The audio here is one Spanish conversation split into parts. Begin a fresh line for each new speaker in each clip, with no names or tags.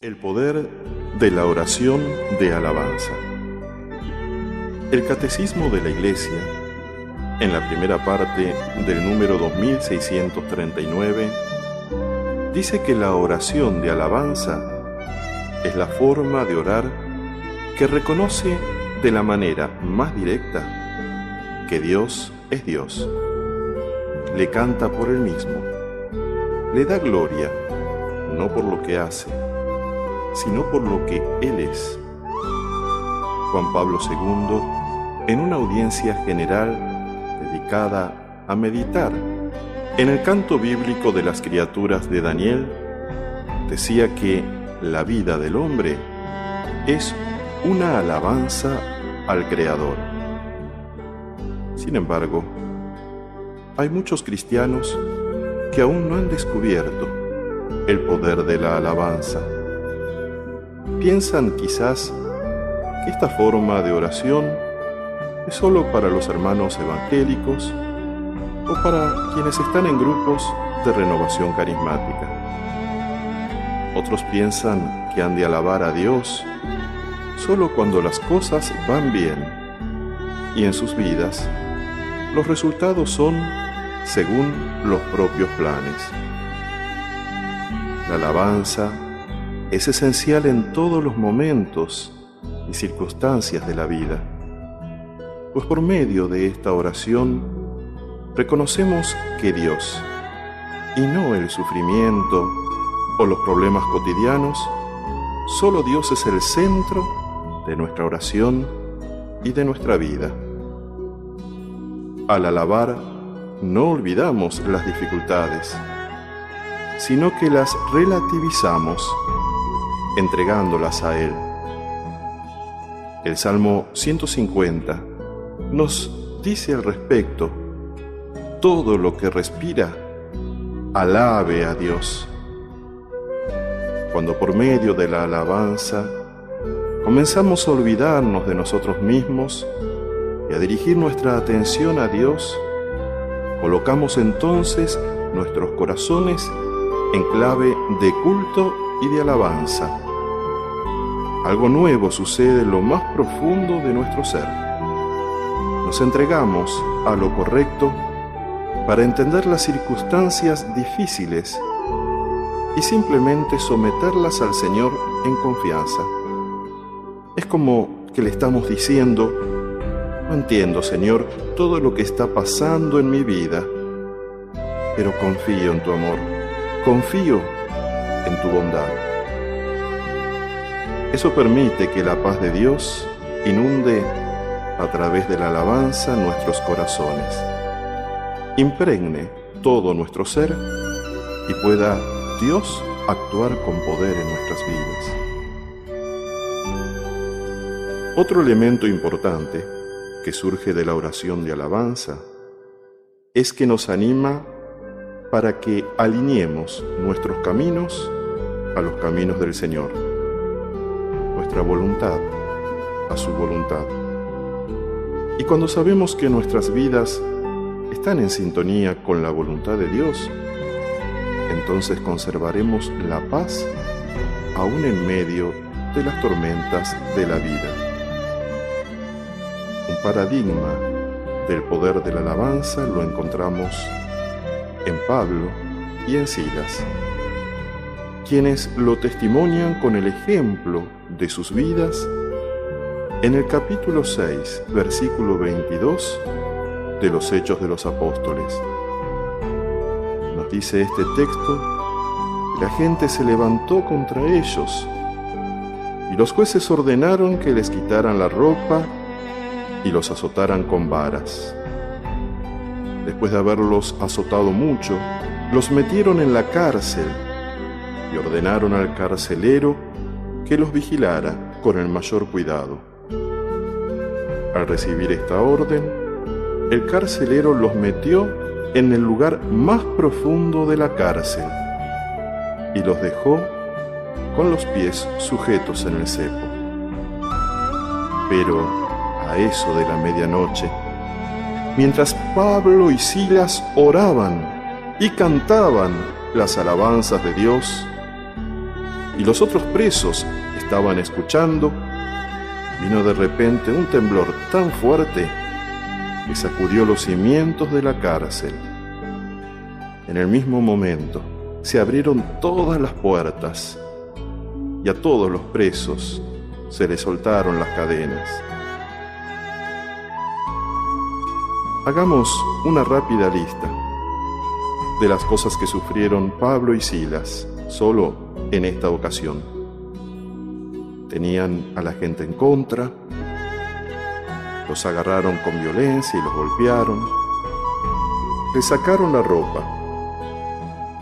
El poder de la oración de alabanza. El Catecismo de la Iglesia, en la primera parte del número 2639, dice que la oración de alabanza es la forma de orar que reconoce de la manera más directa que Dios es Dios. Le canta por Él mismo, le da gloria, no por lo que hace, sino por lo que Él es. Juan Pablo II, en una audiencia general dedicada a meditar en el canto bíblico de las criaturas de Daniel, decía que la vida del hombre es una alabanza al Creador. Sin embargo, hay muchos cristianos que aún no han descubierto el poder de la alabanza. Piensan quizás que esta forma de oración es solo para los hermanos evangélicos o para quienes están en grupos de renovación carismática. Otros piensan que han de alabar a Dios solo cuando las cosas van bien y en sus vidas los resultados son según los propios planes. La alabanza es esencial en todos los momentos y circunstancias de la vida, pues por medio de esta oración reconocemos que Dios, y no el sufrimiento o los problemas cotidianos, solo Dios es el centro de nuestra oración y de nuestra vida. Al alabar, no olvidamos las dificultades, sino que las relativizamos, entregándolas a Él. El Salmo 150 nos dice al respecto: todo lo que respira, alabe a Dios. Cuando por medio de la alabanza comenzamos a olvidarnos de nosotros mismos y a dirigir nuestra atención a Dios, colocamos entonces nuestros corazones en clave de culto y de alabanza. Algo nuevo sucede en lo más profundo de nuestro ser. Nos entregamos a lo correcto para entender las circunstancias difíciles y simplemente someterlas al Señor en confianza. Es como que le estamos diciendo: no entiendo, Señor, todo lo que está pasando en mi vida, pero confío en tu amor, confío en tu bondad. Eso permite que la paz de Dios inunde a través de la alabanza nuestros corazones, impregne todo nuestro ser y pueda Dios actuar con poder en nuestras vidas. Otro elemento importante que surge de la oración de alabanza es que nos anima para que alineemos nuestros caminos a los caminos del Señor, nuestra voluntad a su voluntad. Y cuando sabemos que nuestras vidas están en sintonía con la voluntad de Dios, entonces conservaremos la paz aún en medio de las tormentas de la vida. Un paradigma del poder de la alabanza lo encontramos en Pablo y en Silas, quienes lo testimonian con el ejemplo de sus vidas en el capítulo 6, versículo 22 de los Hechos de los Apóstoles. Nos dice este texto: la gente se levantó contra ellos y los jueces ordenaron que les quitaran la ropa y los azotaran con varas. Después de haberlos azotado mucho, los metieron en la cárcel y ordenaron al carcelero que los vigilara con el mayor cuidado. Al recibir esta orden, el carcelero los metió en el lugar más profundo de la cárcel y los dejó con los pies sujetos en el cepo. Pero a eso de la medianoche, mientras Pablo y Silas oraban y cantaban las alabanzas de Dios, y los otros presos estaban escuchando, vino de repente un temblor tan fuerte que sacudió los cimientos de la cárcel. En el mismo momento se abrieron todas las puertas y a todos los presos se les soltaron las cadenas. Hagamos una rápida lista de las cosas que sufrieron Pablo y Silas solo en esta ocasión. Tenían a la gente en contra, los agarraron con violencia y los golpearon, les sacaron la ropa,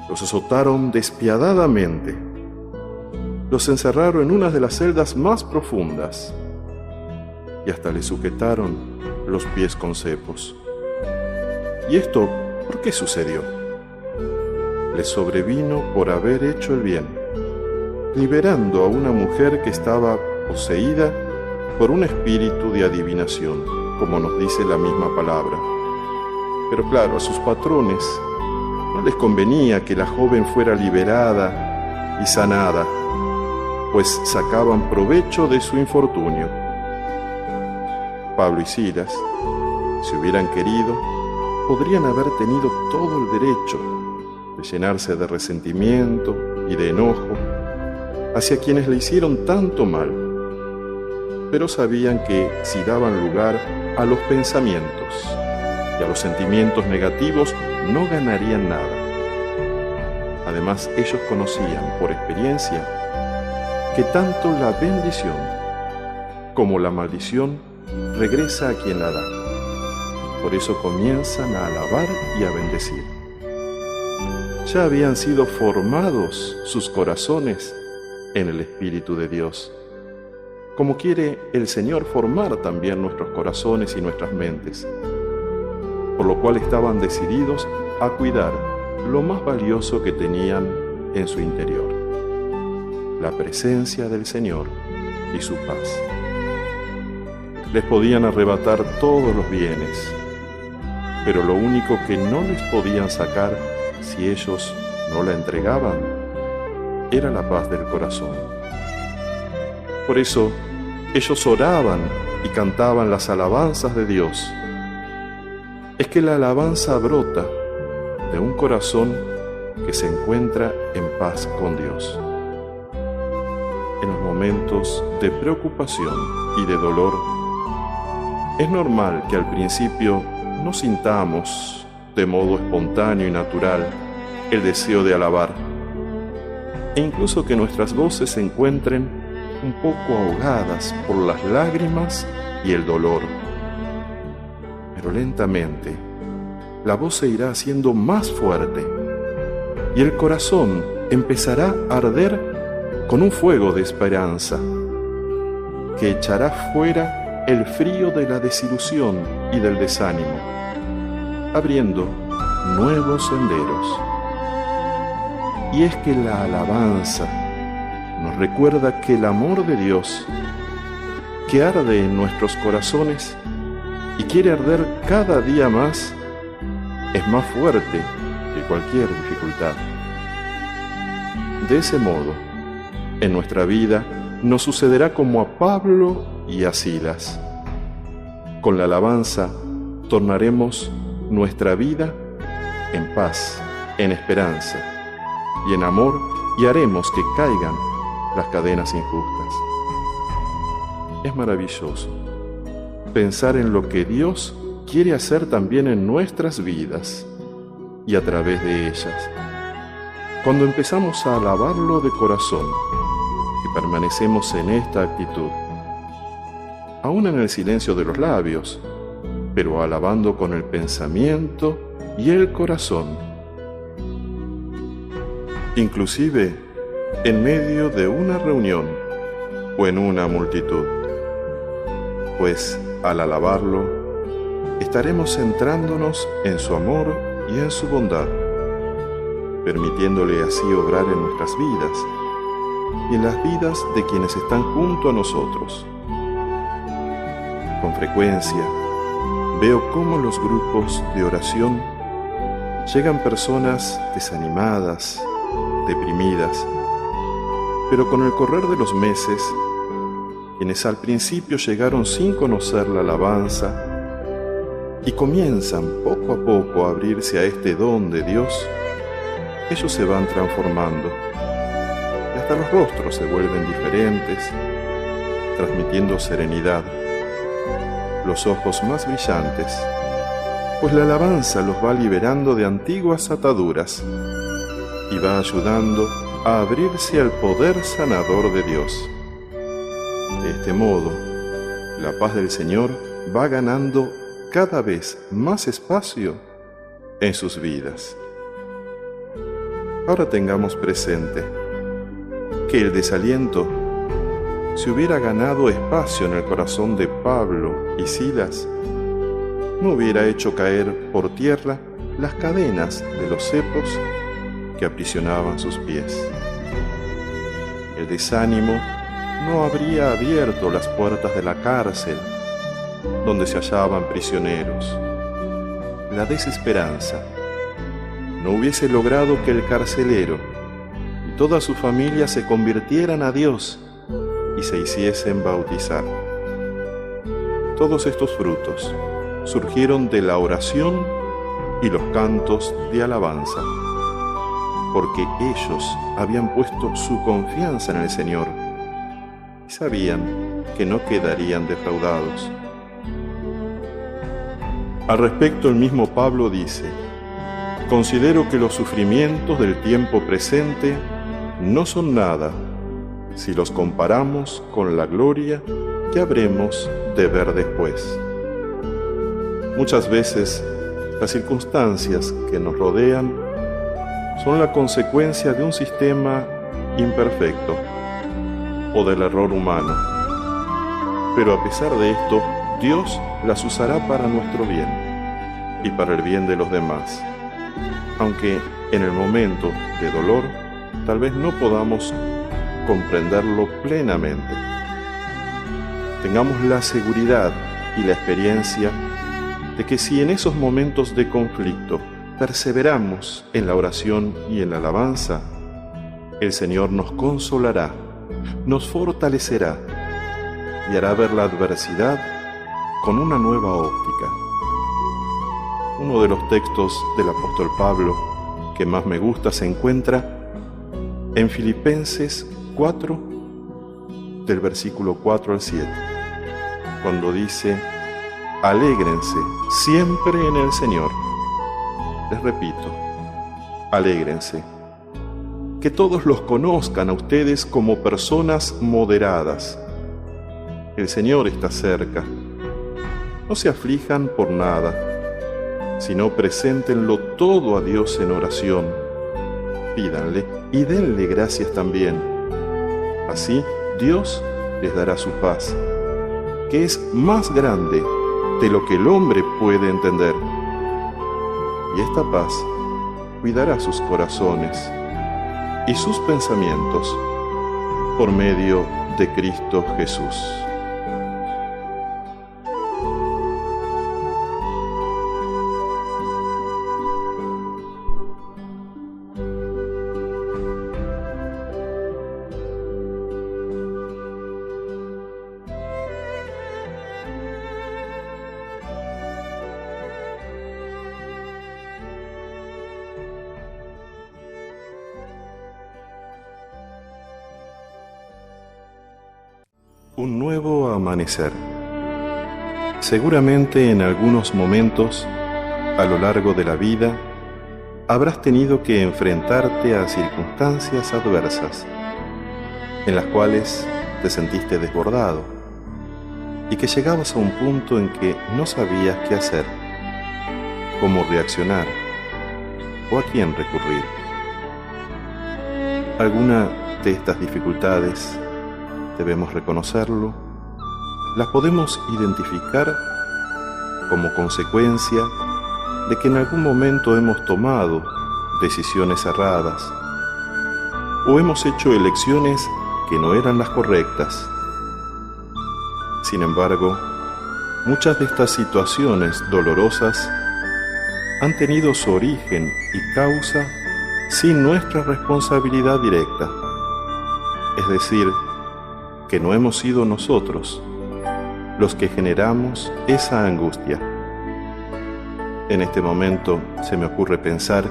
los azotaron despiadadamente, los encerraron en una de las celdas más profundas y hasta les sujetaron los pies con cepos. ¿Y esto por qué sucedió? Les sobrevino por haber hecho el bien, liberando a una mujer que estaba poseída por un espíritu de adivinación, como nos dice la misma palabra. Pero claro, a sus patrones no les convenía que la joven fuera liberada y sanada, pues sacaban provecho de su infortunio. Pablo y Silas, si hubieran querido, podrían haber tenido todo el derecho de llenarse de resentimiento y de enojo hacia quienes le hicieron tanto mal, pero sabían que si daban lugar a los pensamientos y a los sentimientos negativos no ganarían nada. Además, ellos conocían por experiencia que tanto la bendición como la maldición regresa a quien la da. Por eso comienzan a alabar y a bendecir. Ya habían sido formados sus corazones en el Espíritu de Dios, como quiere el Señor formar también nuestros corazones y nuestras mentes, por lo cual estaban decididos a cuidar lo más valioso que tenían en su interior, la presencia del Señor y su paz. Les podían arrebatar todos los bienes, pero lo único que no les podían sacar si ellos no la entregaban era la paz del corazón. Por eso ellos oraban y cantaban las alabanzas de Dios. Es que la alabanza brota de un corazón que se encuentra en paz con Dios. En los momentos de preocupación y de dolor, es normal que al principio no sintamos de modo espontáneo y natural el deseo de alabar, e incluso que nuestras voces se encuentren un poco ahogadas por las lágrimas y el dolor. Pero lentamente la voz se irá haciendo más fuerte y el corazón empezará a arder con un fuego de esperanza que echará fuera el frío de la desilusión y del desánimo, abriendo nuevos senderos. Y es que la alabanza nos recuerda que el amor de Dios, que arde en nuestros corazones y quiere arder cada día más, es más fuerte que cualquier dificultad. De ese modo, en nuestra vida nos sucederá como a Pablo y a Silas. Con la alabanza tornaremos nuestra vida en paz, en esperanza y en amor, y haremos que caigan las cadenas injustas. Es maravilloso pensar en lo que Dios quiere hacer también en nuestras vidas y a través de ellas. Cuando empezamos a alabarlo de corazón y permanecemos en esta actitud, aún en el silencio de los labios, pero alabando con el pensamiento y el corazón, inclusive en medio de una reunión o en una multitud, pues al alabarlo estaremos centrándonos en su amor y en su bondad, permitiéndole así obrar en nuestras vidas y en las vidas de quienes están junto a nosotros. Con frecuencia veo cómo los grupos de oración llegan personas desanimadas, deprimidas, Pero con el correr de los meses, quienes al principio llegaron sin conocer la alabanza y comienzan poco a poco a abrirse a este don de Dios, ellos se van transformando y hasta los rostros se vuelven diferentes, transmitiendo serenidad, los ojos más brillantes, pues la alabanza los va liberando de antiguas ataduras y va ayudando a abrirse al poder sanador de Dios. De este modo, la paz del Señor va ganando cada vez más espacio en sus vidas. Ahora tengamos presente que el desaliento, si hubiera ganado espacio en el corazón de Pablo y Silas, no hubiera hecho caer por tierra las cadenas de los cepos que aprisionaban sus pies. El desánimo no habría abierto las puertas de la cárcel donde se hallaban prisioneros. La desesperanza no hubiese logrado que el carcelero y toda su familia se convirtieran a Dios y se hiciesen bautizar. Todos estos frutos surgieron de la oración y los cantos de alabanza, porque ellos habían puesto su confianza en el Señor y sabían que no quedarían defraudados. Al respecto, el mismo Pablo dice: considero que los sufrimientos del tiempo presente no son nada si los comparamos con la gloria que habremos de ver después. Muchas veces, las circunstancias que nos rodean son la consecuencia de un sistema imperfecto o del error humano. Pero a pesar de esto, Dios las usará para nuestro bien y para el bien de los demás, aunque en el momento de dolor tal vez no podamos comprenderlo plenamente. Tengamos la seguridad y la experiencia de que si en esos momentos de conflicto perseveramos en la oración y en la alabanza, el Señor nos consolará, nos fortalecerá y hará ver la adversidad con una nueva óptica. Uno de los textos del apóstol Pablo que más me gusta se encuentra en Filipenses 4, del versículo 4 al 7, cuando dice: alégrense siempre en el Señor. Les repito, alégrense. Que todos los conozcan a ustedes como personas moderadas. El Señor está cerca. No se aflijan por nada, sino preséntenlo todo a Dios en oración. Pídanle y denle gracias también. Así Dios les dará su paz, que es más grande de lo que el hombre puede entender. Y esta paz cuidará sus corazones y sus pensamientos por medio de Cristo Jesús. Un nuevo amanecer. Seguramente en algunos momentos a lo largo de la vida habrás tenido que enfrentarte a circunstancias adversas en las cuales te sentiste desbordado y que llegabas a un punto en que no sabías qué hacer, cómo reaccionar o a quién recurrir. Alguna de estas dificultades, debemos reconocerlo, las podemos identificar como consecuencia de que en algún momento hemos tomado decisiones erradas o hemos hecho elecciones que no eran las correctas. Sin embargo, muchas de estas situaciones dolorosas han tenido su origen y causa sin nuestra responsabilidad directa. es decir, que no hemos sido nosotros los que generamos esa angustia. En este momento se me ocurre pensar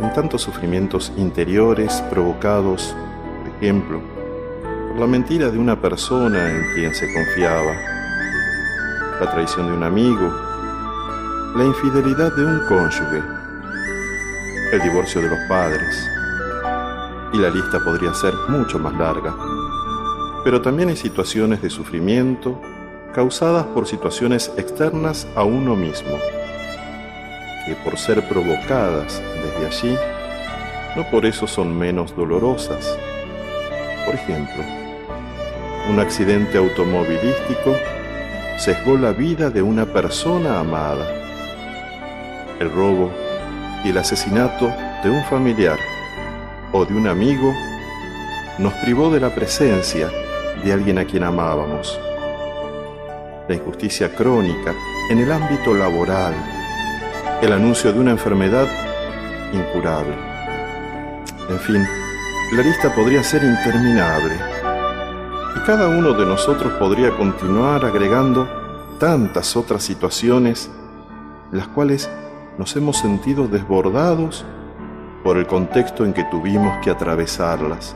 en tantos sufrimientos interiores provocados, por ejemplo, por la mentira de una persona en quien se confiaba, la traición de un amigo, la infidelidad de un cónyuge, el divorcio de los padres, y la lista podría ser mucho más larga. Pero también hay situaciones de sufrimiento causadas por situaciones externas a uno mismo, que por ser provocadas desde allí, no por eso son menos dolorosas. Por ejemplo, un accidente automovilístico sesgó la vida de una persona amada. El robo y el asesinato de un familiar o de un amigo nos privó de la presencia de alguien a quien amábamos. La injusticia crónica en el ámbito laboral, el anuncio de una enfermedad incurable. En fin, la lista podría ser interminable y cada uno de nosotros podría continuar agregando tantas otras situaciones en las cuales nos hemos sentido desbordados por el contexto en que tuvimos que atravesarlas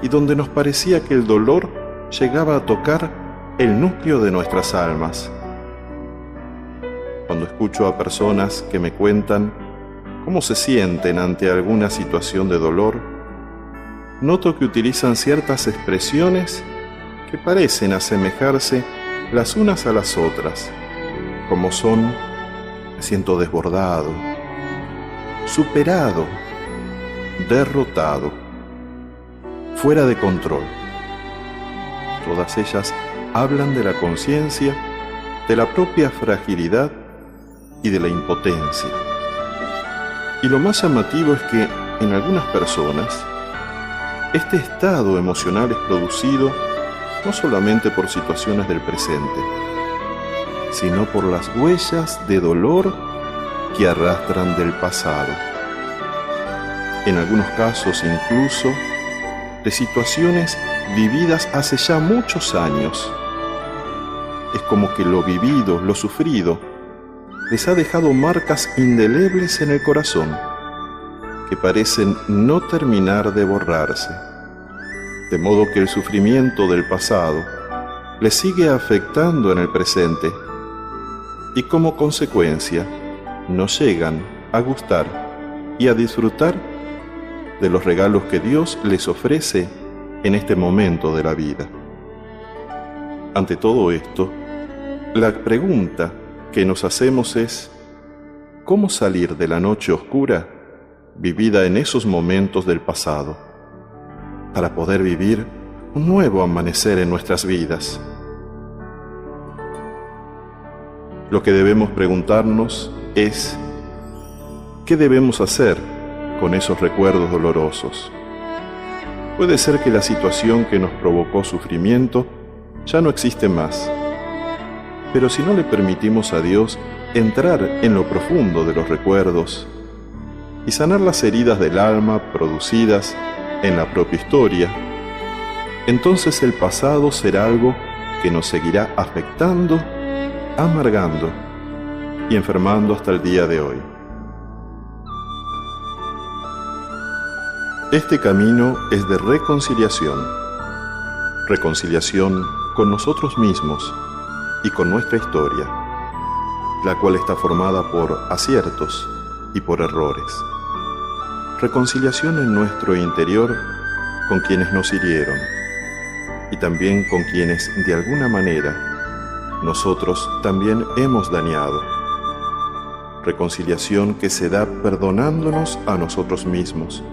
y donde nos parecía que el dolor llegaba a tocar el núcleo de nuestras almas. Cuando escucho a personas que me cuentan cómo se sienten ante alguna situación de dolor, noto que utilizan ciertas expresiones que parecen asemejarse las unas a las otras, como son: me siento desbordado, superado, derrotado, fuera de control. Todas ellas hablan de la conciencia, de la propia fragilidad y de la impotencia. Y lo más llamativo es que en algunas personas este estado emocional es producido no solamente por situaciones del presente, sino por las huellas de dolor que arrastran del pasado. En algunos casos incluso de situaciones vividas hace ya muchos años. Es como que lo vivido, lo sufrido, les ha dejado marcas indelebles en el corazón, que parecen no terminar de borrarse, de modo que el sufrimiento del pasado les sigue afectando en el presente y como consecuencia no llegan a gustar y a disfrutar de los regalos que Dios les ofrece en este momento de la vida. Ante todo esto, la pregunta que nos hacemos es: ¿cómo salir de la noche oscura vivida en esos momentos del pasado para poder vivir un nuevo amanecer en nuestras vidas? Lo que debemos preguntarnos es: ¿qué debemos hacer con esos recuerdos dolorosos? Puede ser que la situación que nos provocó sufrimiento ya no existe más, pero si no le permitimos a Dios entrar en lo profundo de los recuerdos y sanar las heridas del alma producidas en la propia historia, entonces el pasado será algo que nos seguirá afectando, amargando y enfermando hasta el día de hoy. Este camino es de reconciliación con nosotros mismos y con nuestra historia, la cual está formada por aciertos y por errores. Reconciliación en nuestro interior con quienes nos hirieron y también con quienes de alguna manera nosotros también hemos dañado. Reconciliación que se da perdonándonos a nosotros mismos,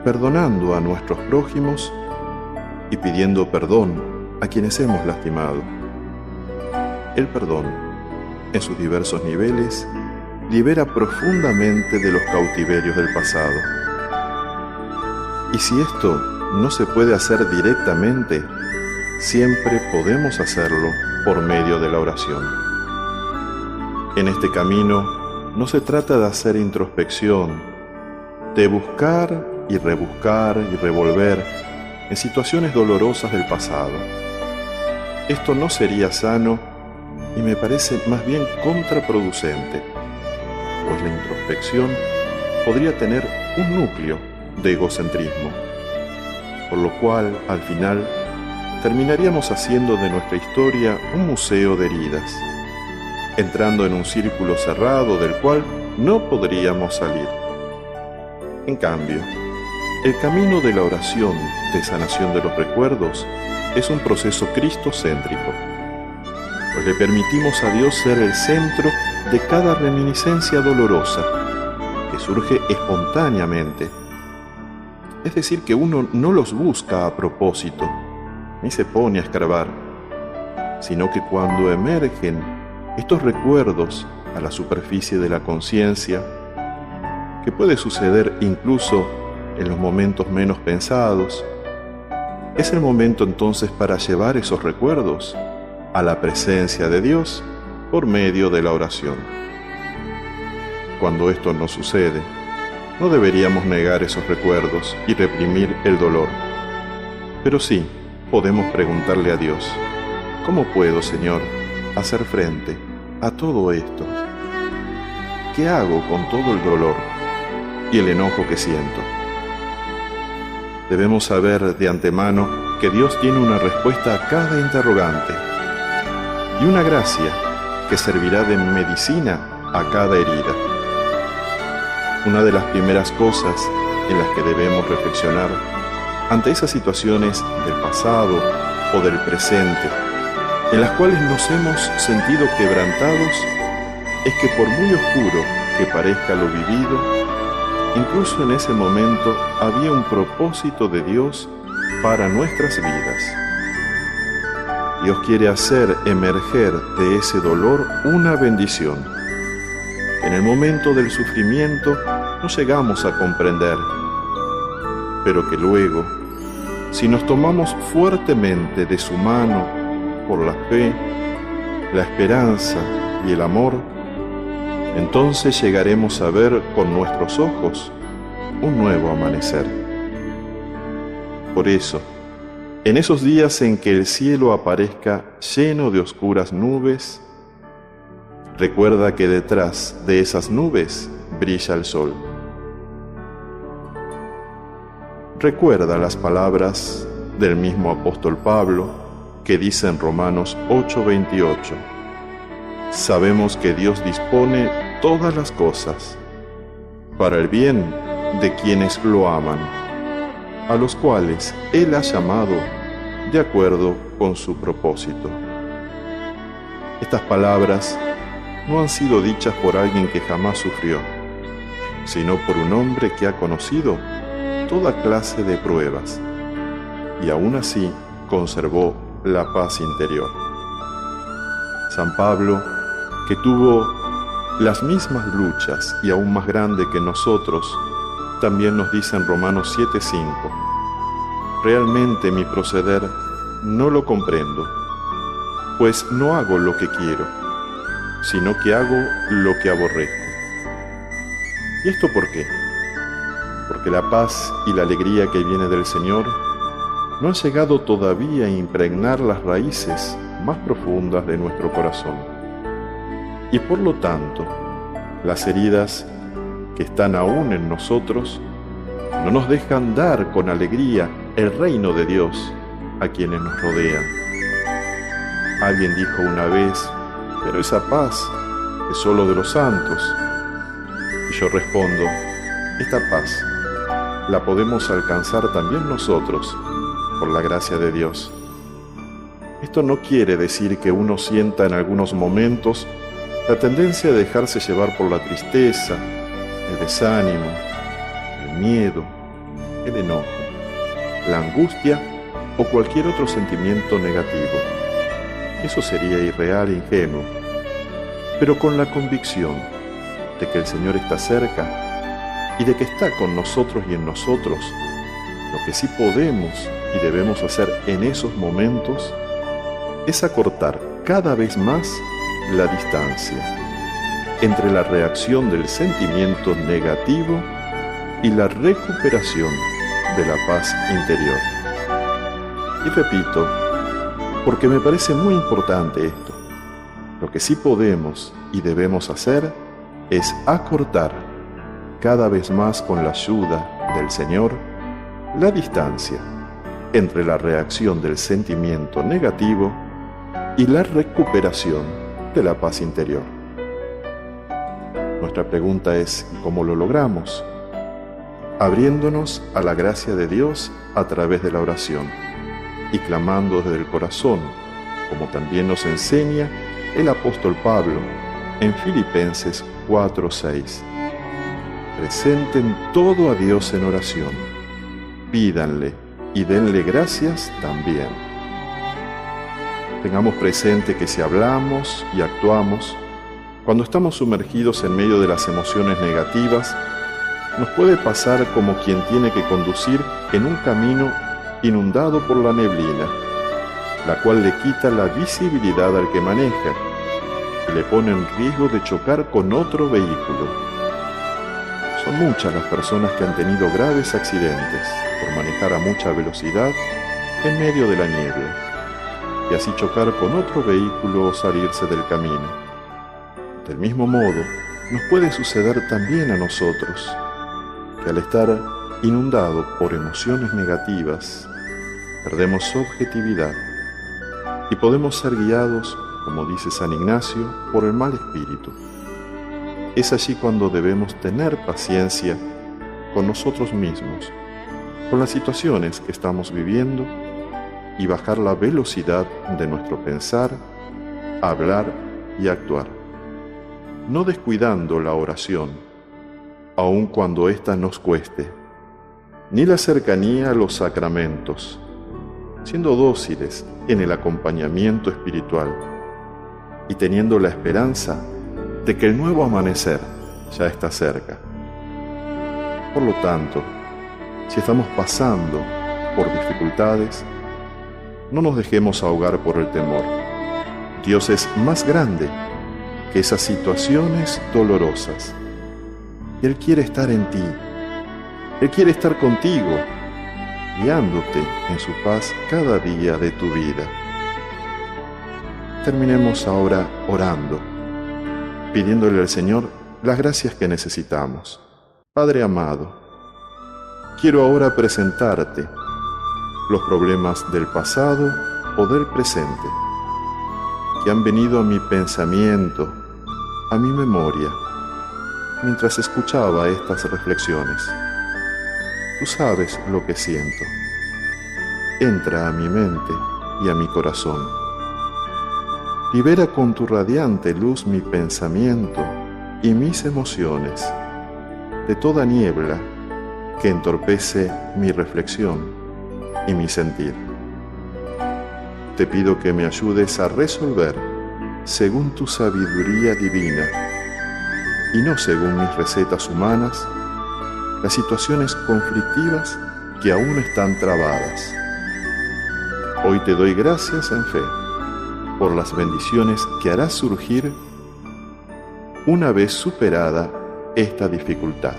perdonando a nuestros prójimos y pidiendo perdón a quienes hemos lastimado. El perdón, en sus diversos niveles, libera profundamente de los cautiverios del pasado. Y si esto no se puede hacer directamente, siempre podemos hacerlo por medio de la oración. En este camino no se trata de hacer introspección, de buscar y rebuscar y revolver en situaciones dolorosas del pasado. Esto no sería sano y me parece más bien contraproducente, pues la introspección podría tener un núcleo de egocentrismo, por lo cual, al final, terminaríamos haciendo de nuestra historia un museo de heridas, entrando en un círculo cerrado del cual no podríamos salir. En cambio, el camino de la oración de sanación de los recuerdos es un proceso cristocéntrico, pues le permitimos a Dios ser el centro de cada reminiscencia dolorosa que surge espontáneamente. Es decir, que uno no los busca a propósito, ni se pone a escarbar, sino que cuando emergen estos recuerdos a la superficie de la conciencia, que puede suceder incluso en los momentos menos pensados, es el momento entonces para llevar esos recuerdos a la presencia de Dios por medio de la oración. Cuando esto no sucede, no deberíamos negar esos recuerdos y reprimir el dolor. Pero sí, podemos preguntarle a Dios: ¿cómo puedo, Señor, hacer frente a todo esto? ¿Qué hago con todo el dolor y el enojo que siento? Debemos saber de antemano que Dios tiene una respuesta a cada interrogante y una gracia que servirá de medicina a cada herida. Una de las primeras cosas en las que debemos reflexionar ante esas situaciones del pasado o del presente en las cuales nos hemos sentido quebrantados es que por muy oscuro que parezca lo vivido, incluso en ese momento había un propósito de Dios para nuestras vidas. Dios quiere hacer emerger de ese dolor una bendición. En el momento del sufrimiento no llegamos a comprender, pero que luego, si nos tomamos fuertemente de su mano por la fe, la esperanza y el amor, entonces llegaremos a ver con nuestros ojos un nuevo amanecer. Por eso, en esos días en que el cielo aparezca lleno de oscuras nubes, recuerda que detrás de esas nubes brilla el sol. Recuerda las palabras del mismo apóstol Pablo que dice en Romanos 8:28: sabemos que Dios dispone todas las cosas para el bien de quienes lo aman, a los cuales Él ha llamado de acuerdo con su propósito. Estas palabras no han sido dichas por alguien que jamás sufrió, sino por un hombre que ha conocido toda clase de pruebas y aún así conservó la paz interior. San Pablo, que tuvo las mismas luchas y aún más grande que nosotros, también nos dice en Romanos 7:5: realmente mi proceder no lo comprendo, pues no hago lo que quiero, sino que hago lo que aborrezco. ¿Y esto por qué? Porque la paz y la alegría que viene del Señor no han llegado todavía a impregnar las raíces más profundas de nuestro corazón. Y por lo tanto, las heridas que están aún en nosotros no nos dejan dar con alegría el reino de Dios a quienes nos rodean. Alguien dijo una vez: pero esa paz es solo de los santos. Y yo respondo: esta paz la podemos alcanzar también nosotros por la gracia de Dios. Esto no quiere decir que uno sienta en algunos momentos la tendencia a dejarse llevar por la tristeza, el desánimo, el miedo, el enojo, la angustia o cualquier otro sentimiento negativo. Eso sería irreal e ingenuo, pero con la convicción de que el Señor está cerca y de que está con nosotros y en nosotros, lo que sí podemos y debemos hacer en esos momentos es acortar cada vez más la distancia entre la reacción del sentimiento negativo y la recuperación de la paz interior. Y repito, porque me parece muy importante esto, lo que sí podemos y debemos hacer es acortar cada vez más con la ayuda del Señor la distancia entre la reacción del sentimiento negativo y la recuperación de la paz interior. Nuestra pregunta es, ¿cómo lo logramos? Abriéndonos a la gracia de Dios a través de la oración y clamando desde el corazón, como también nos enseña el apóstol Pablo en Filipenses 4:6. Presenten todo a Dios en oración, pídanle y denle gracias también. Tengamos presente que si hablamos y actuamos, cuando estamos sumergidos en medio de las emociones negativas, nos puede pasar como quien tiene que conducir en un camino inundado por la neblina, la cual le quita la visibilidad al que maneja y le pone en riesgo de chocar con otro vehículo. Son muchas las personas que han tenido graves accidentes por manejar a mucha velocidad en medio de la niebla y así chocar con otro vehículo o salirse del camino. Del mismo modo, nos puede suceder también a nosotros, que al estar inundado por emociones negativas, perdemos objetividad y podemos ser guiados, como dice San Ignacio, por el mal espíritu. Es allí cuando debemos tener paciencia con nosotros mismos, con las situaciones que estamos viviendo y bajar la velocidad de nuestro pensar, hablar y actuar, no descuidando la oración, aun cuando ésta nos cueste, ni la cercanía a los sacramentos, siendo dóciles en el acompañamiento espiritual y teniendo la esperanza de que el nuevo amanecer ya está cerca. Por lo tanto, si estamos pasando por dificultades, no nos dejemos ahogar por el temor. Dios es más grande que esas situaciones dolorosas. Y Él quiere estar en ti. Él quiere estar contigo, guiándote en su paz cada día de tu vida. Terminemos ahora orando, pidiéndole al Señor las gracias que necesitamos. Padre amado, quiero ahora presentarte los problemas del pasado o del presente, que han venido a mi pensamiento, a mi memoria, mientras escuchaba estas reflexiones. Tú sabes lo que siento. Entra a mi mente y a mi corazón. Libera con tu radiante luz mi pensamiento y mis emociones de toda niebla que entorpece mi reflexión y mi sentir. Te pido que me ayudes a resolver según tu sabiduría divina y no según mis recetas humanas las situaciones conflictivas que aún están trabadas. Hoy te doy gracias en fe por las bendiciones que harás surgir una vez superada esta dificultad.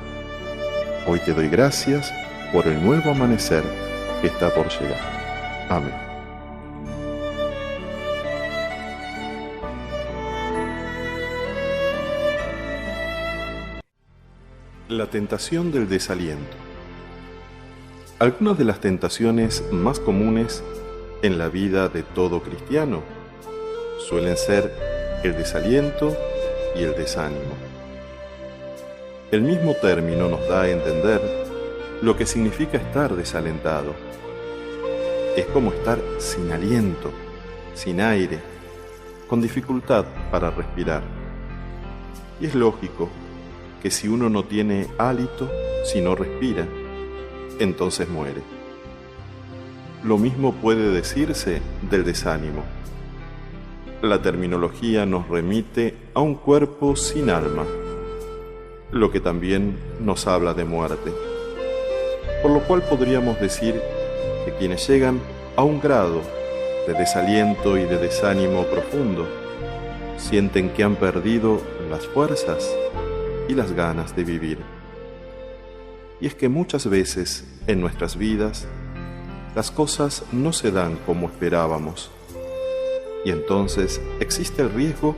Hoy te doy gracias por el nuevo amanecer que está por llegar. Amén. La tentación del desaliento. Algunas de las tentaciones más comunes en la vida de todo cristiano suelen ser el desaliento y el desánimo. El mismo término nos da a entender lo que significa estar desalentado. Es como estar sin aliento, sin aire, con dificultad para respirar. Y es lógico que si uno no tiene hálito, si no respira, entonces muere. Lo mismo puede decirse del desánimo. La terminología nos remite a un cuerpo sin alma, lo que también nos habla de muerte. Por lo cual podríamos decir que quienes llegan a un grado de desaliento y de desánimo profundo, sienten que han perdido las fuerzas y las ganas de vivir. Y es que muchas veces en nuestras vidas las cosas no se dan como esperábamos. Y entonces existe el riesgo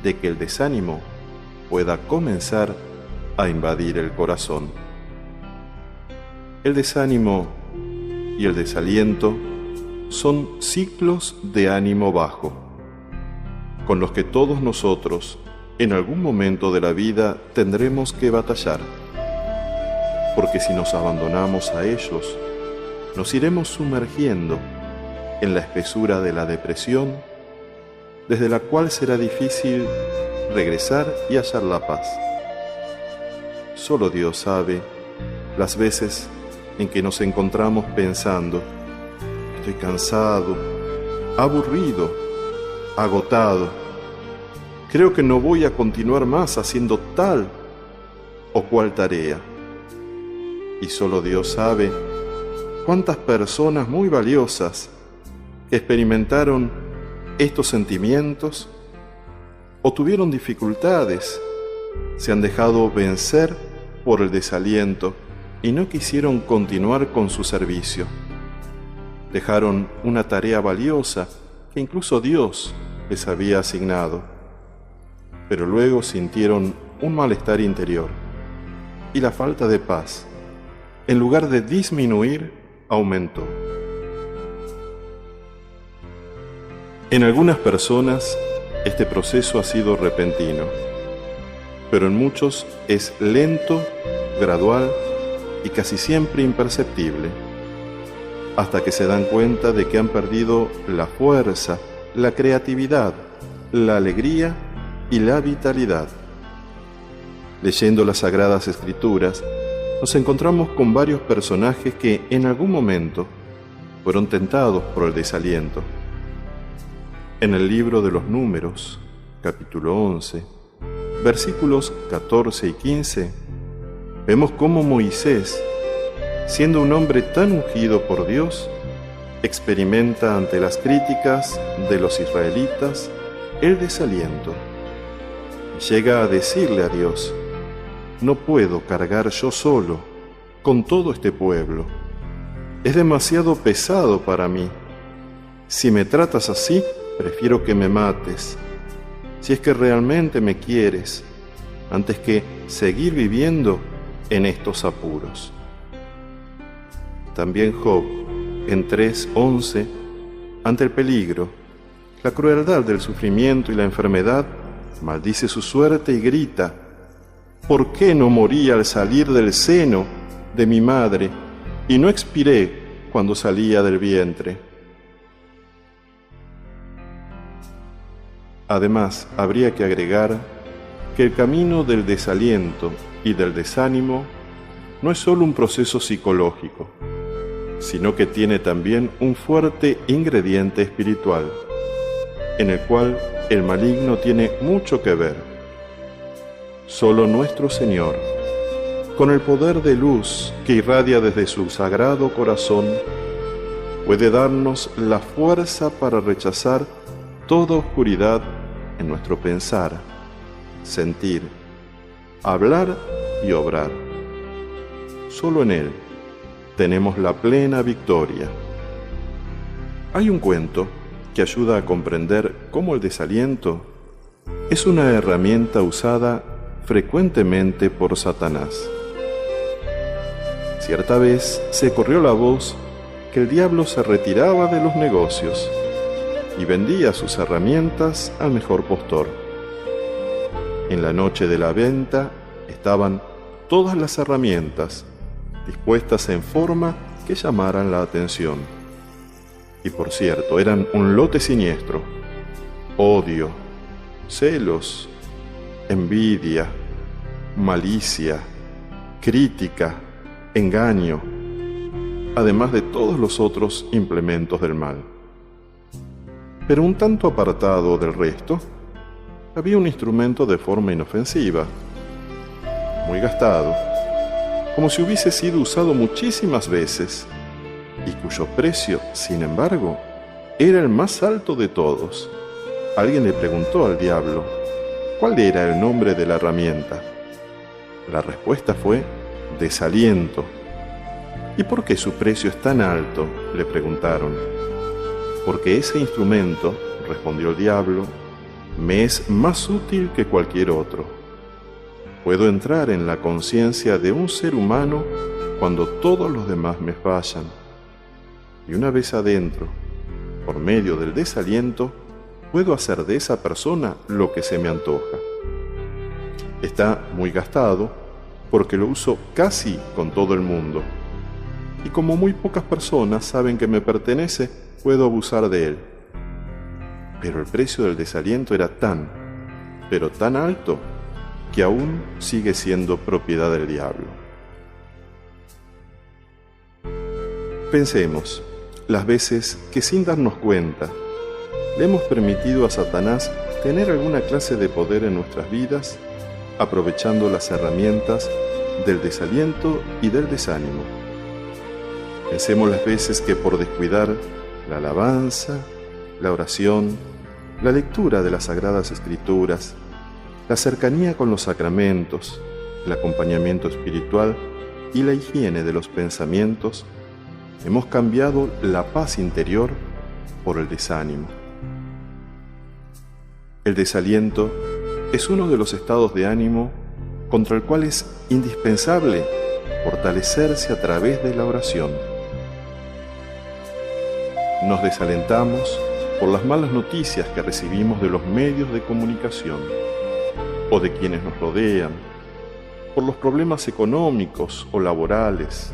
de que el desánimo pueda comenzar a invadir el corazón. El desánimo y el desaliento son ciclos de ánimo bajo, con los que todos nosotros en algún momento de la vida tendremos que batallar, porque si nos abandonamos a ellos, nos iremos sumergiendo en la espesura de la depresión, desde la cual será difícil regresar y hallar la paz. Solo Dios sabe las veces en que nos encontramos pensando: estoy cansado, aburrido, agotado, creo que no voy a continuar más haciendo tal o cual tarea. Y solo Dios sabe cuántas personas muy valiosas que experimentaron estos sentimientos o tuvieron dificultades se han dejado vencer por el desaliento y no quisieron continuar con su servicio. Dejaron una tarea valiosa que incluso Dios les había asignado, pero luego sintieron un malestar interior y la falta de paz, en lugar de disminuir, aumentó. En algunas personas este proceso ha sido repentino, pero en muchos es lento, gradual y casi siempre imperceptible, hasta que se dan cuenta de que han perdido la fuerza, la creatividad, la alegría y la vitalidad. Leyendo las Sagradas Escrituras, nos encontramos con varios personajes que en algún momento fueron tentados por el desaliento. En el libro de los Números, capítulo 11, versículos 14 y 15, vemos cómo Moisés, siendo un hombre tan ungido por Dios, experimenta ante las críticas de los israelitas el desaliento. Llega a decirle a Dios: no puedo cargar yo solo con todo este pueblo. Es demasiado pesado para mí. Si me tratas así, prefiero que me mates, si es que realmente me quieres, antes que seguir viviendo en estos apuros. También Job, en 3:11, ante el peligro, la crueldad del sufrimiento y la enfermedad, maldice su suerte y grita: ¿por qué no morí al salir del seno de mi madre y no expiré cuando salía del vientre? Además, habría que agregar que el camino del desaliento y del desánimo no es solo un proceso psicológico, sino que tiene también un fuerte ingrediente espiritual, en el cual el maligno tiene mucho que ver. Solo nuestro Señor, con el poder de luz que irradia desde su sagrado corazón, puede darnos la fuerza para rechazar toda oscuridad en nuestro pensar, sentir, hablar y obrar. Solo en Él tenemos la plena victoria. Hay un cuento que ayuda a comprender cómo el desaliento es una herramienta usada frecuentemente por Satanás. Cierta vez se corrió la voz que el diablo se retiraba de los negocios y vendía sus herramientas al mejor postor. En la noche de la venta estaban todas las herramientas dispuestas en forma que llamaran la atención. Y por cierto, eran un lote siniestro: odio, celos, envidia, malicia, crítica, engaño, además de todos los otros implementos del mal. Pero un tanto apartado del resto, había un instrumento de forma inofensiva, muy gastado, como si hubiese sido usado muchísimas veces, y cuyo precio, sin embargo, era el más alto de todos. Alguien le preguntó al diablo cuál era el nombre de la herramienta. La respuesta fue desaliento. ¿Y por qué su precio es tan alto?, le preguntaron. Porque ese instrumento, respondió el diablo, me es más útil que cualquier otro. Puedo entrar en la conciencia de un ser humano cuando todos los demás me fallan. Y una vez adentro, por medio del desaliento, puedo hacer de esa persona lo que se me antoja. Está muy gastado porque lo uso casi con todo el mundo. Y como muy pocas personas saben que me pertenece, puedo abusar de él. Pero el precio del desaliento era pero tan alto, que aún sigue siendo propiedad del diablo. Pensemos las veces que sin darnos cuenta le hemos permitido a Satanás tener alguna clase de poder en nuestras vidas, aprovechando las herramientas del desaliento y del desánimo. Pensemos las veces que por descuidar la alabanza, la oración, la lectura de las Sagradas Escrituras, la cercanía con los sacramentos, el acompañamiento espiritual y la higiene de los pensamientos, hemos cambiado la paz interior por el desánimo. El desaliento es uno de los estados de ánimo contra el cual es indispensable fortalecerse a través de la oración. Nos desalentamos por las malas noticias que recibimos de los medios de comunicación o de quienes nos rodean, por los problemas económicos o laborales,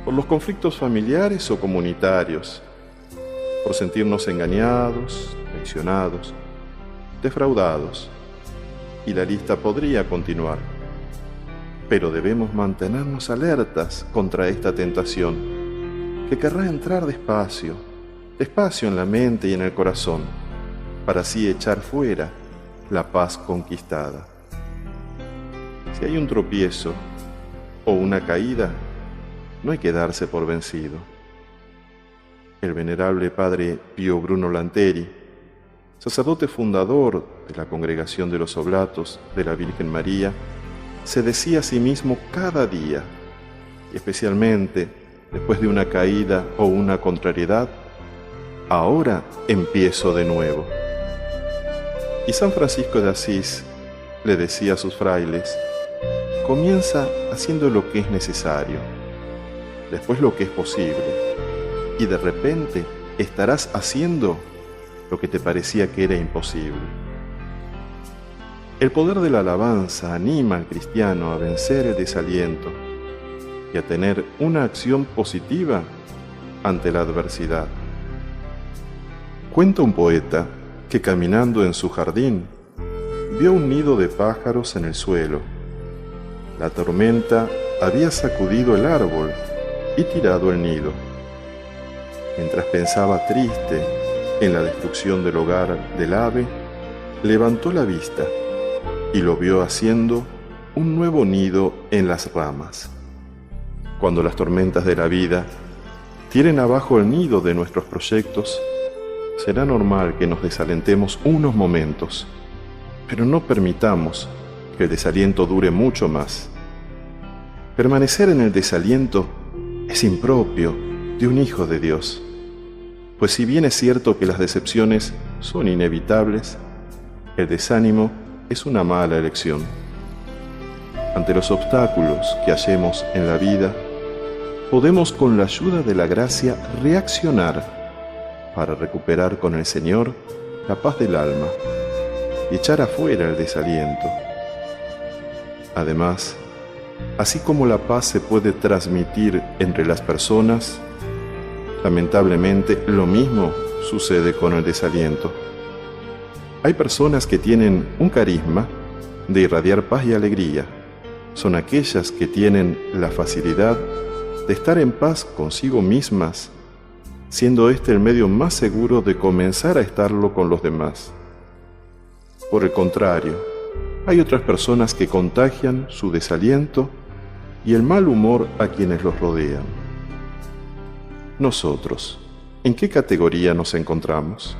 por los conflictos familiares o comunitarios, por sentirnos engañados, traicionados, defraudados, y la lista podría continuar. Pero debemos mantenernos alertas contra esta tentación, que querrá entrar despacio en la mente y en el corazón, para así echar fuera la paz conquistada. Si hay un tropiezo o una caída, no hay que darse por vencido. El venerable padre Pío Bruno Lanteri, sacerdote fundador de la Congregación de los Oblatos de la Virgen María, se decía a sí mismo cada día, y especialmente después de una caída o una contrariedad: ahora empiezo de nuevo. Y San Francisco de Asís le decía a sus frailes: comienza haciendo lo que es necesario, después lo que es posible, y de repente estarás haciendo lo que te parecía que era imposible. El poder de la alabanza anima al cristiano a vencer el desaliento y a tener una acción positiva ante la adversidad. Cuenta un poeta que caminando en su jardín vio un nido de pájaros en el suelo. La tormenta había sacudido el árbol y tirado el nido. Mientras pensaba triste en la destrucción del hogar del ave, levantó la vista y lo vio haciendo un nuevo nido en las ramas. Cuando las tormentas de la vida tiren abajo el nido de nuestros proyectos, será normal que nos desalentemos unos momentos, pero no permitamos que el desaliento dure mucho más. Permanecer en el desaliento es impropio de un hijo de Dios, pues si bien es cierto que las decepciones son inevitables, el desánimo es una mala elección. Ante los obstáculos que hallemos en la vida, podemos con la ayuda de la gracia reaccionar para recuperar con el Señor la paz del alma y echar afuera el desaliento. Además, así como la paz se puede transmitir entre las personas, lamentablemente lo mismo sucede con el desaliento. Hay personas que tienen un carisma de irradiar paz y alegría. Son aquellas que tienen la facilidad de estar en paz consigo mismas, siendo este el medio más seguro de comenzar a estarlo con los demás. Por el contrario, hay otras personas que contagian su desaliento y el mal humor a quienes los rodean. Nosotros, ¿en qué categoría nos encontramos?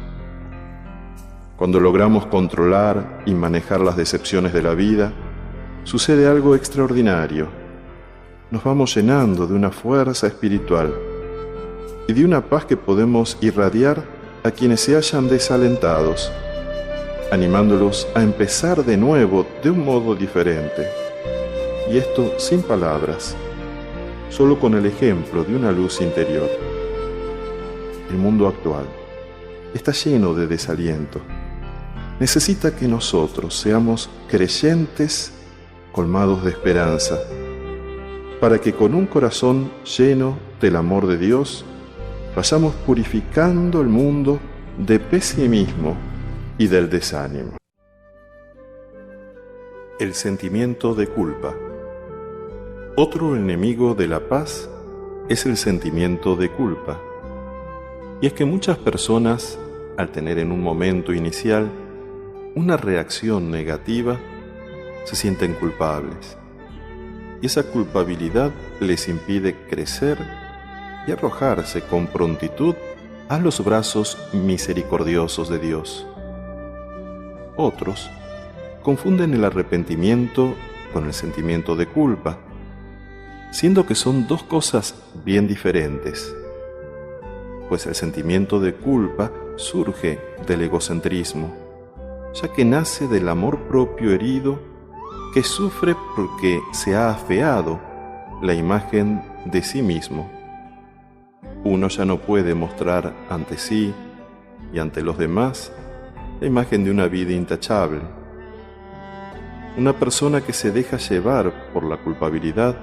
Cuando logramos controlar y manejar las decepciones de la vida, sucede algo extraordinario. nos vamos llenando de una fuerza espiritual y de una paz que podemos irradiar a quienes se hallan desalentados, animándolos a empezar de nuevo de un modo diferente. Y esto sin palabras, solo con el ejemplo de una luz interior. El mundo actual está lleno de desaliento. Necesita que nosotros seamos creyentes colmados de esperanza, para que con un corazón lleno del amor de Dios vayamos purificando el mundo de pesimismo y del desánimo. El sentimiento de culpa. Otro enemigo de la paz es el sentimiento de culpa. Y es que muchas personas, al tener en un momento inicial una reacción negativa, se sienten culpables. Y esa culpabilidad les impide crecer y arrojarse con prontitud a los brazos misericordiosos de Dios. Otros confunden el arrepentimiento con el sentimiento de culpa, siendo que son dos cosas bien diferentes, pues el sentimiento de culpa surge del egocentrismo, ya que nace del amor propio herido que sufre porque se ha afeado la imagen de sí mismo. Uno ya no puede mostrar ante sí y ante los demás la imagen de una vida intachable. Una persona que se deja llevar por la culpabilidad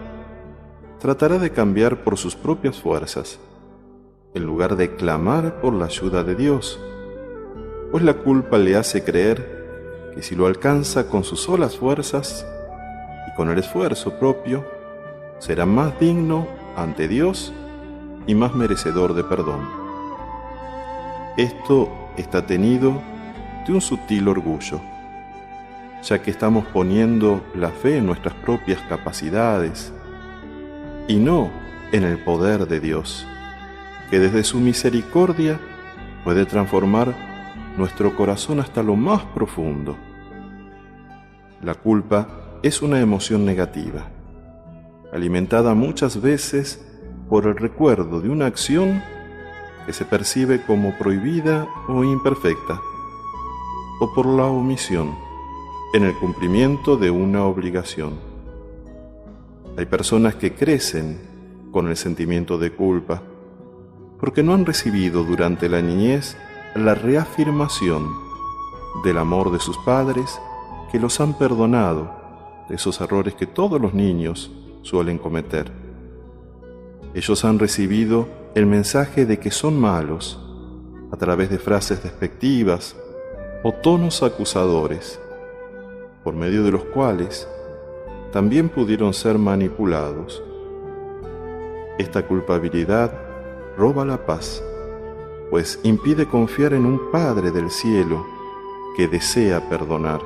tratará de cambiar por sus propias fuerzas, en lugar de clamar por la ayuda de Dios, pues la culpa le hace creer que si lo alcanza con sus solas fuerzas y con el esfuerzo propio, será más digno ante Dios y más merecedor de perdón. Esto está tenido de un sutil orgullo, ya que estamos poniendo la fe en nuestras propias capacidades y no en el poder de Dios, que desde su misericordia puede transformar nuestro corazón hasta lo más profundo. La culpa es una emoción negativa, alimentada muchas veces por el recuerdo de una acción que se percibe como prohibida o imperfecta, o por la omisión en el cumplimiento de una obligación. Hay personas que crecen con el sentimiento de culpa porque no han recibido durante la niñez la reafirmación del amor de sus padres que los han perdonado de esos errores que todos los niños suelen cometer. Ellos han recibido el mensaje de que son malos a través de frases despectivas o tonos acusadores, por medio de los cuales también pudieron ser manipulados. Esta culpabilidad roba la paz, pues impide confiar en un Padre del cielo que desea perdonar.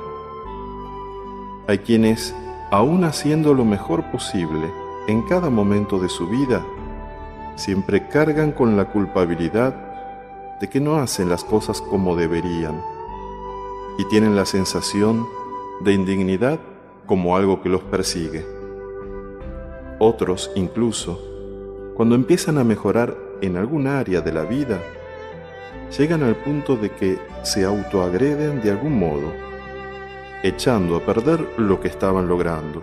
Hay quienes, aún haciendo lo mejor posible en cada momento de su vida, siempre cargan con la culpabilidad de que no hacen las cosas como deberían y tienen la sensación de indignidad como algo que los persigue. Otros, incluso, cuando empiezan a mejorar en algún área de la vida, llegan al punto de que se autoagreden de algún modo, echando a perder lo que estaban logrando,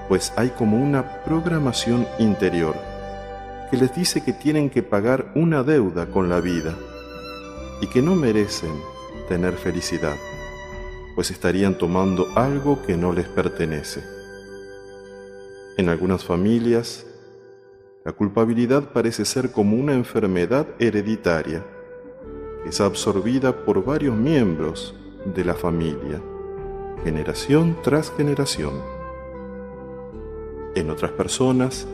pues hay como una programación interior que les dice que tienen que pagar una deuda con la vida y que no merecen tener felicidad, pues estarían tomando algo que no les pertenece. En algunas familias, la culpabilidad parece ser como una enfermedad hereditaria que es absorbida por varios miembros de la familia, generación tras generación. En otras personas,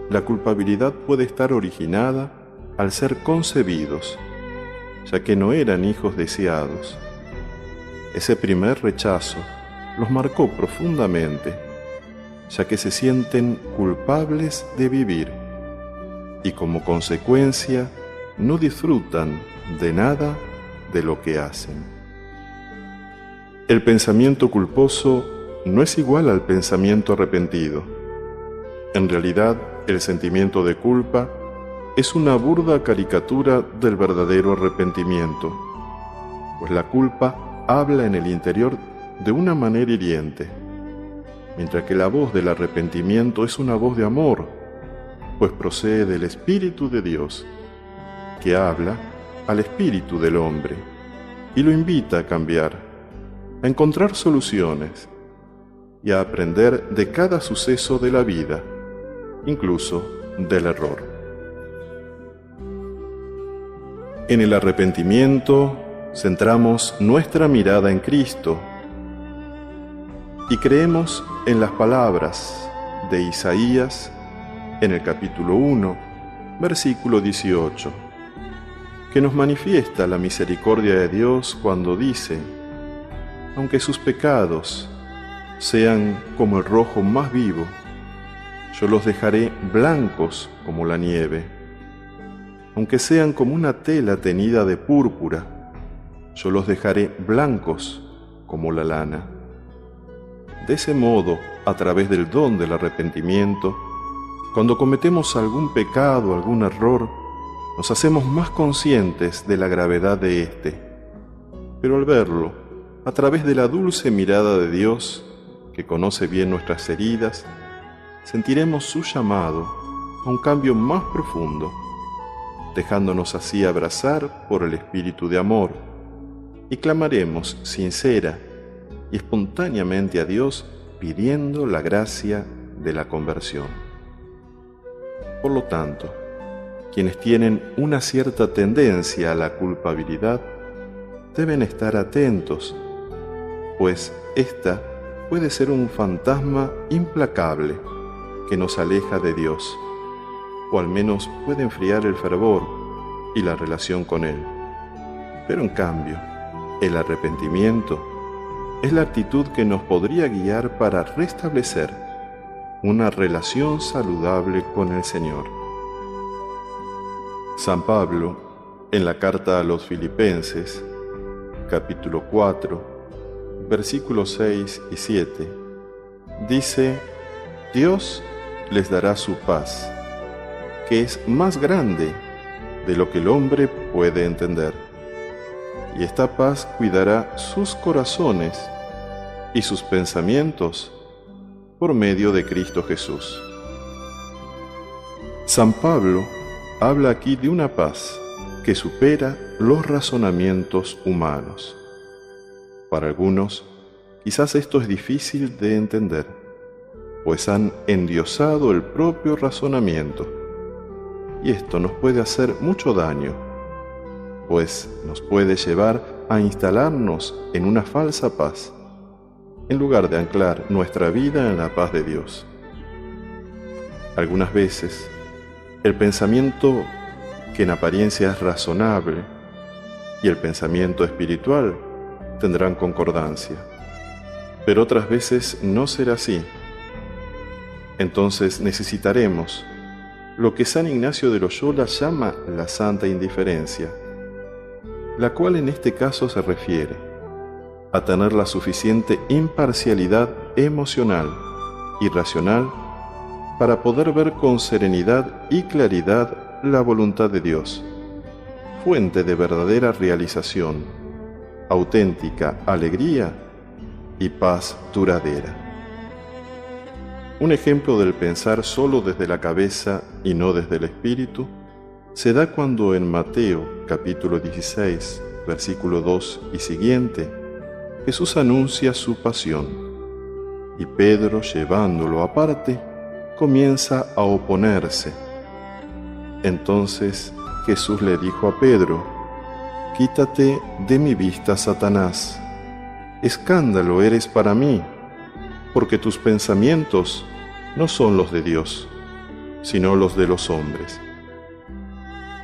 la culpabilidad puede estar originada al ser concebidos, ya que no eran hijos deseados. Ese primer rechazo los marcó profundamente, ya que se sienten culpables de vivir y como consecuencia no disfrutan de nada de lo que hacen. El pensamiento culposo no es igual al pensamiento arrepentido. En realidad, el sentimiento de culpa es una burda caricatura del verdadero arrepentimiento, pues la culpa habla en el interior de una manera hiriente, mientras que la voz del arrepentimiento es una voz de amor, pues procede del Espíritu de Dios, que habla al espíritu del hombre y lo invita a cambiar, a encontrar soluciones y a aprender de cada suceso de la vida, incluso del error. En el arrepentimiento centramos nuestra mirada en Cristo y creemos en las palabras de Isaías en el capítulo 1, versículo 18, que nos manifiesta la misericordia de Dios cuando dice: aunque sus pecados sean como el rojo más vivo, yo los dejaré blancos como la nieve. Aunque sean como una tela teñida de púrpura, yo los dejaré blancos como la lana. De ese modo, a través del don del arrepentimiento, cuando cometemos algún pecado, algún error, nos hacemos más conscientes de la gravedad de éste. Pero al verlo, a través de la dulce mirada de Dios, que conoce bien nuestras heridas, sentiremos su llamado a un cambio más profundo, dejándonos así abrazar por el Espíritu de amor, y clamaremos sincera y espontáneamente a Dios pidiendo la gracia de la conversión. Por lo tanto, quienes tienen una cierta tendencia a la culpabilidad deben estar atentos, pues esta puede ser un fantasma implacable que nos aleja de Dios, o al menos puede enfriar el fervor y la relación con Él. Pero en cambio, el arrepentimiento es la actitud que nos podría guiar para restablecer una relación saludable con el Señor. San Pablo, en la carta a los Filipenses, capítulo 4, versículos 6 y 7, dice: Dios les dará su paz, que es más grande de lo que el hombre puede entender. Y esta paz cuidará sus corazones y sus pensamientos por medio de Cristo Jesús. San Pablo habla aquí de una paz que supera los razonamientos humanos. Para algunos, quizás esto es difícil de entender, pues han endiosado el propio razonamiento, y esto nos puede hacer mucho daño, pues nos puede llevar a instalarnos en una falsa paz, en lugar de anclar nuestra vida en la paz de Dios. Algunas veces, el pensamiento que en apariencia es razonable y el pensamiento espiritual tendrán concordancia, pero otras veces no será así. Entonces necesitaremos lo que San Ignacio de Loyola llama la santa indiferencia, la cual en este caso se refiere a tener la suficiente imparcialidad emocional y racional para poder ver con serenidad y claridad la voluntad de Dios, fuente de verdadera realización, auténtica alegría y paz duradera. Un ejemplo del pensar solo desde la cabeza y no desde el espíritu se da cuando en Mateo capítulo 16, versículo 2 y siguiente, Jesús anuncia su pasión, y Pedro, llevándolo aparte, comienza a oponerse. Entonces Jesús le dijo a Pedro: «Quítate de mi vista, Satanás. Escándalo eres para mí, porque tus pensamientos no son los de Dios, sino los de los hombres».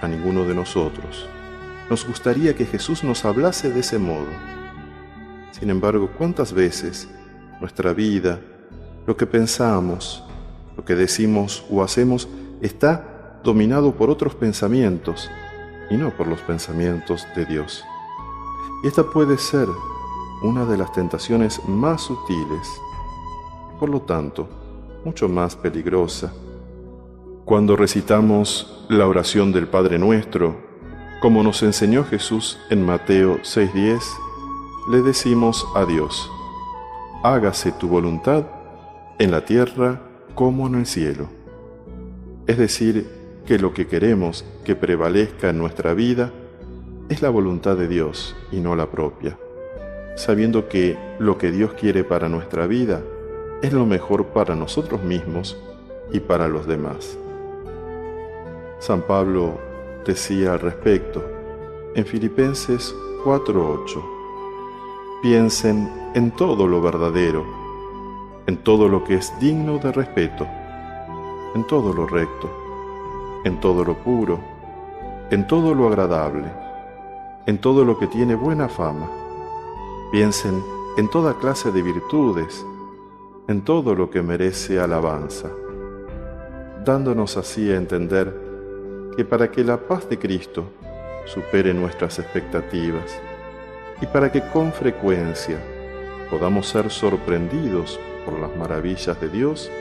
A ninguno de nosotros nos gustaría que Jesús nos hablase de ese modo. Sin embargo, ¿cuántas veces nuestra vida, lo que pensamos, lo que decimos o hacemos, está dominado por otros pensamientos y no por los pensamientos de Dios? Y esta puede ser una de las tentaciones más sutiles. Por lo tanto, mucho más peligrosa. Cuando recitamos la oración del Padre Nuestro, como nos enseñó Jesús en Mateo 6:10, le decimos a Dios: hágase tu voluntad en la tierra como en el cielo. Es decir, que lo que queremos que prevalezca en nuestra vida es la voluntad de Dios y no la propia, sabiendo que lo que Dios quiere para nuestra vida es lo mejor para nosotros mismos y para los demás. San Pablo decía al respecto en Filipenses 4:8: piensen en todo lo verdadero, en todo lo que es digno de respeto, en todo lo recto, en todo lo puro, en todo lo agradable, en todo lo que tiene buena fama. Piensen en toda clase de virtudes, en todo lo que merece alabanza, dándonos así a entender que para que la paz de Cristo supere nuestras expectativas y para que con frecuencia podamos ser sorprendidos por las maravillas de Dios,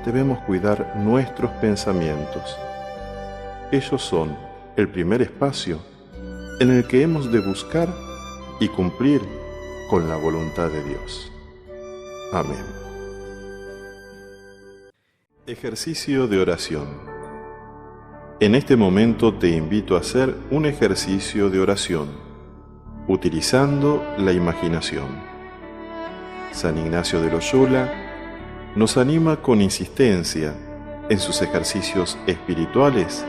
debemos cuidar nuestros pensamientos. Ellos son el primer espacio en el que hemos de buscar y cumplir con la voluntad de Dios. Amén. Ejercicio de oración. En este momento te invito a hacer un ejercicio de oración, utilizando la imaginación. San Ignacio de Loyola nos anima con insistencia en sus ejercicios espirituales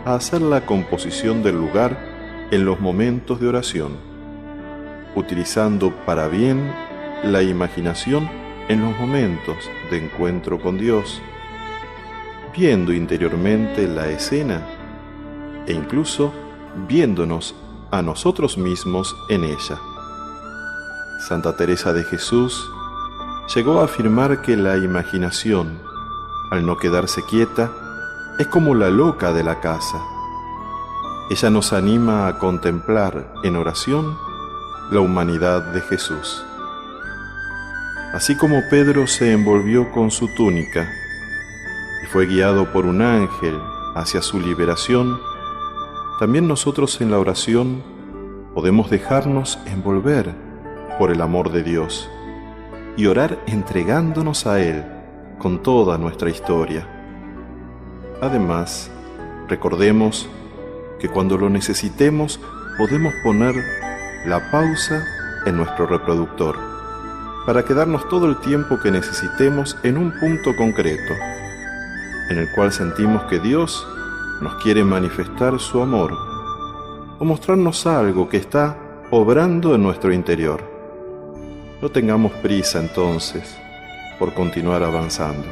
a hacer la composición del lugar en los momentos de oración, utilizando para bien la imaginación en los momentos de encuentro con Dios, viendo interiormente la escena e incluso viéndonos a nosotros mismos en ella. Santa Teresa de Jesús llegó a afirmar que la imaginación, al no quedarse quieta, es como la loca de la casa. Ella nos anima a contemplar en oración la humanidad de Jesús. Así como Pedro se envolvió con su túnica y fue guiado por un ángel hacia su liberación, también nosotros en la oración podemos dejarnos envolver por el amor de Dios y orar entregándonos a Él con toda nuestra historia. Además, recordemos que cuando lo necesitemos podemos poner la pausa en nuestro reproductor para quedarnos todo el tiempo que necesitemos en un punto concreto, en el cual sentimos que Dios nos quiere manifestar su amor o mostrarnos algo que está obrando en nuestro interior. No tengamos prisa entonces por continuar avanzando.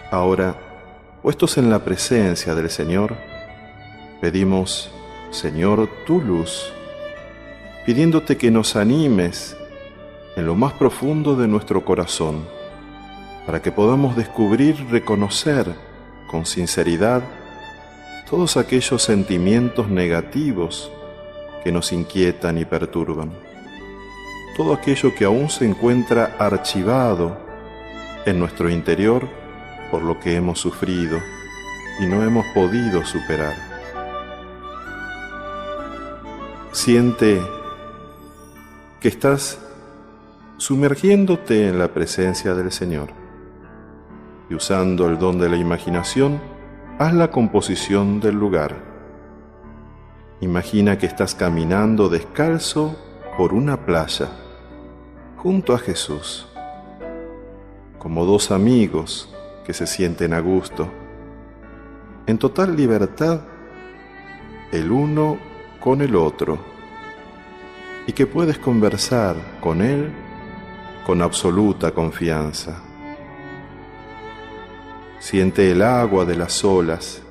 Ahora, puestos en la presencia del Señor, pedimos, Señor, tu luz, pidiéndote que nos animes en lo más profundo de nuestro corazón, para que podamos descubrir y reconocer con sinceridad todos aquellos sentimientos negativos que nos inquietan y perturban, todo aquello que aún se encuentra archivado en nuestro interior por lo que hemos sufrido y no hemos podido superar. Siente que estás sumergiéndote en la presencia del Señor y usando el don de la imaginación, haz la composición del lugar. Imagina que estás caminando descalzo por una playa, junto a Jesús, como dos amigos que se sienten a gusto, en total libertad, el uno con el otro, y que puedes conversar con Él con absoluta confianza. Siente el agua de las olas,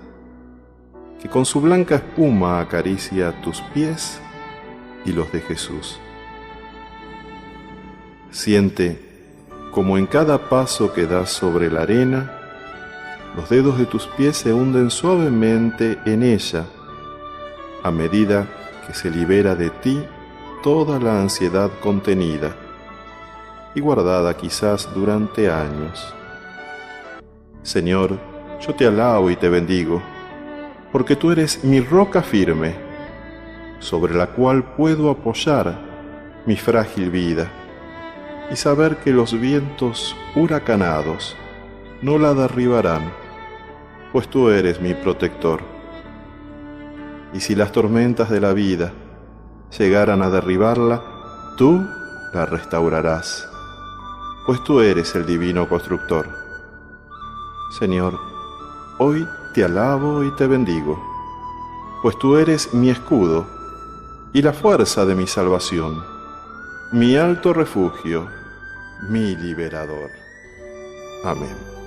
que con su blanca espuma acaricia tus pies y los de Jesús. Siente como en cada paso que das sobre la arena, los dedos de tus pies se hunden suavemente en ella, a medida que se libera de ti toda la ansiedad contenida, y guardada quizás durante años. Señor, yo te alabo y te bendigo, porque tú eres mi roca firme, sobre la cual puedo apoyar mi frágil vida y saber que los vientos huracanados no la derribarán, pues tú eres mi protector. Y si las tormentas de la vida llegaran a derribarla, tú la restaurarás, pues tú eres el divino constructor. Señor, hoy te alabo y te bendigo, pues tú eres mi escudo y la fuerza de mi salvación, mi alto refugio, mi liberador. Amén.